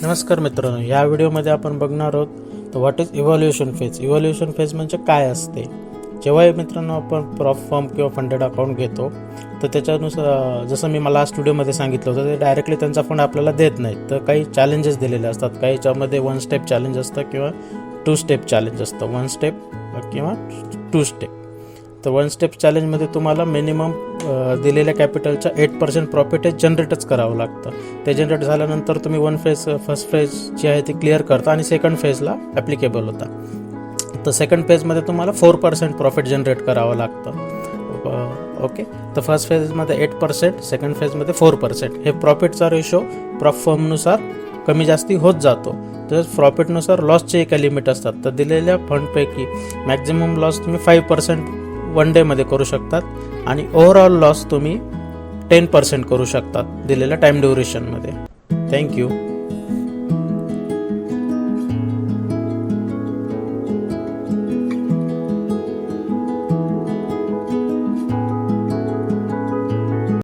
नमस्कार मित्रांनो, या व्हिडिओमध्ये आपण बघणार आहोत तर what is evaluation phase. Evaluation phase म्हणजे काय असते. जेव्हा मित्रांनो आपण प्रॉप फॉर्म किंवा फंडेड अकाउंट घेतो तर त्याच्यानुसार जसं मी मला लास्ट व्हिडिओमध्ये सांगितलं होतं ते डायरेक्टली त्यांचा फंड आपल्याला देत नाहीत. तर काही चॅलेंजेस दिलेले असतात. काही याच्यामध्ये 1 स्टेप चॅलेंज असतं किंवा 2 स्टेप चॅलेंज असतं. 1 स्टेप किंवा 2 स्टेप. तर 1 स्टेप चॅलेंजमध्ये तुम्हाला मिनिमम दिलेल्या कॅपिटलच्या 8% प्रॉफिट हे जनरेटच करावं लागतं. ते जनरेट झाल्यानंतर तुम्ही फर्स्ट फेज जी आहे ती क्लिअर करता आणि सेकंड फेजला ॲप्लिकेबल होता. तर सेकंड फेजमध्ये तुम्हाला 4% प्रॉफिट जनरेट करावं लागतं. ओके, तर फर्स्ट फेजमध्ये 8%, सेकंड फेजमध्ये 4%. हे प्रॉफिटचा रेशो प्रॉप फर्मनुसार कमी जास्ती होत जातो. तर प्रॉफिटनुसार लॉसचे एक लिमिट असतात. तर दिलेल्या फंडपैकी मॅक्झिमम लॉस तुम्ही 5% 1 डेमध्ये करू शकतात आणि ओव्हरऑल लॉस तुम्ही 10% करू शकतात दिलेल्या टाईम ड्युरेशनमध्ये. थँक्यू.